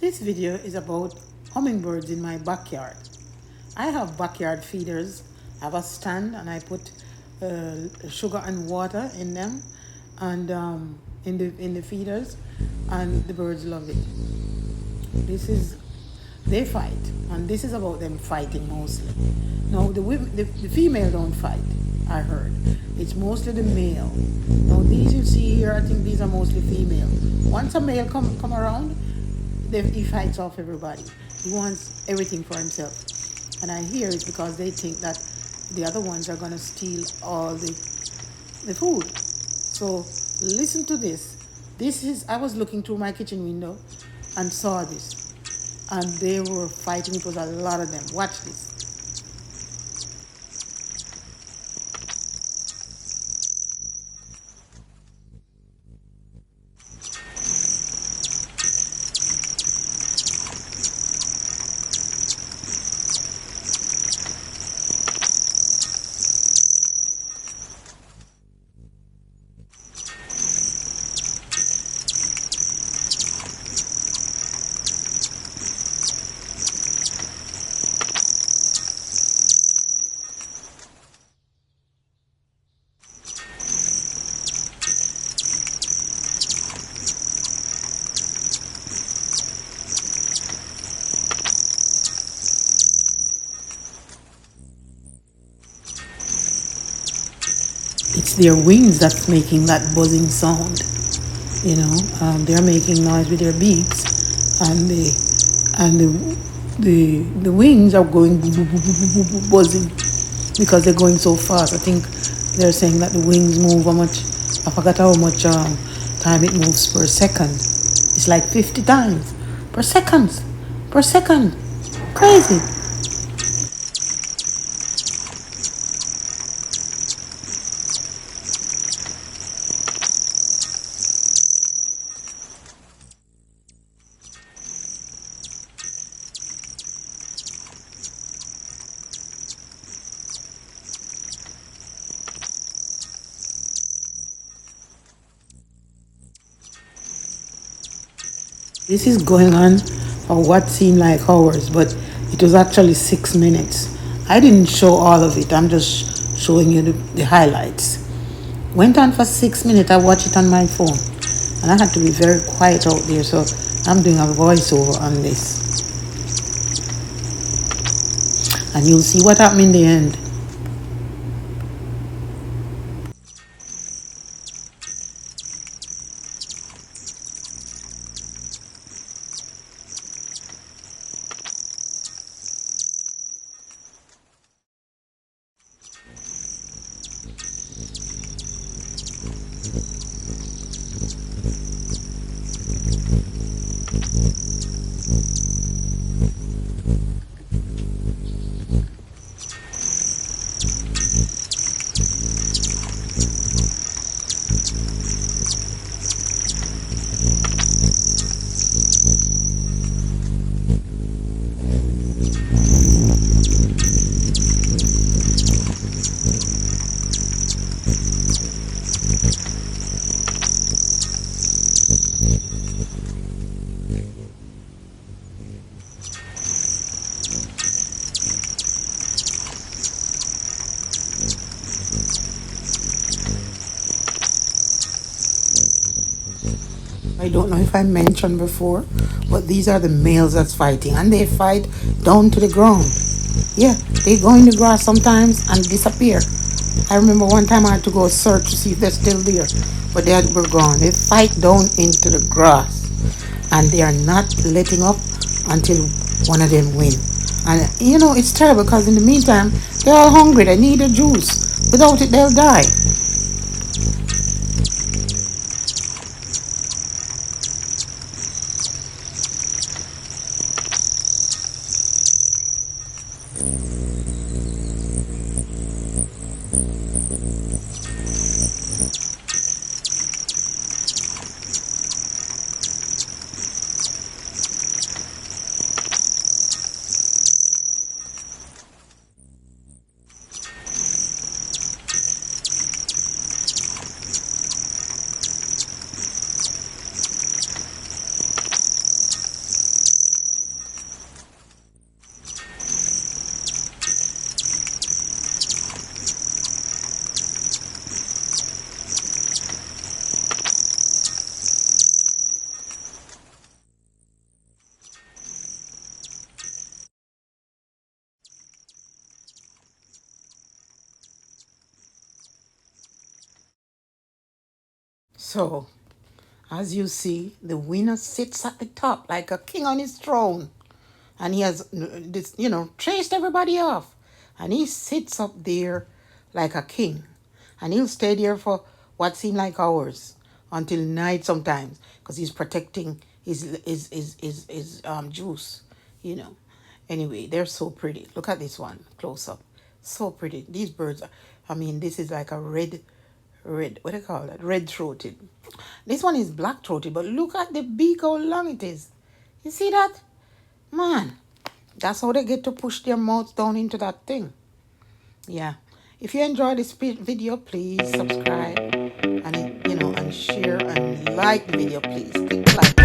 This video is about hummingbirds in my backyard. I have backyard feeders. I have a stand and I put sugar and water in them and in the feeders, and the birds love it. This is they fight, and this is about them fighting mostly. Now the female don't fight. I heard it's mostly the male. Now these you see here, I think these are mostly female. Once a male come around, he fights off everybody. He wants everything for himself, and I hear it's because they think that the other ones are gonna steal all the food. So listen to this. This is I was looking through my kitchen window and saw this, and they were fighting. It was a lot of them. Watch this. It's their wings that's making that buzzing sound. They're making noise with their beaks, and the wings are going buzzing because they're going so fast. I think they're saying that the wings move how much? I forgot how much time it moves per second. It's like 50 times per second. Per second. Crazy. This is going on for what seemed like hours, but it was actually 6 minutes. I didn't show all of it, I'm just showing you the highlights. Went on for 6 minutes. I watched it on my phone, and I had to be very quiet out there, so I'm doing a voiceover on this. And you'll see what happened in the end. I don't know if I mentioned before, but these are the males that's fighting, and they fight down to the ground. Yeah, they go in the grass sometimes and disappear. I remember one time I had to go search to see if they're still there, but were gone. They fight down into the grass, and they are not letting up until one of them win. And it's terrible because in the meantime they're all hungry. They need a juice. Without it, they'll die. So, as you see, the winner sits at the top like a king on his throne. And he has this, chased everybody off. And he sits up there like a king. And he'll stay there for what seemed like hours until night sometimes because he's protecting his juice, you know. Anyway, they're so pretty. Look at this one close up. So pretty. These birds are, I mean, this is like a red, what do you call that? Red throated. This one is black throated, but look at the beak, how long it is. You see that? Man, that's how they get to push their mouths down into that thing. Yeah. If you enjoyed this video, please subscribe and and share and like the video, please. Click the like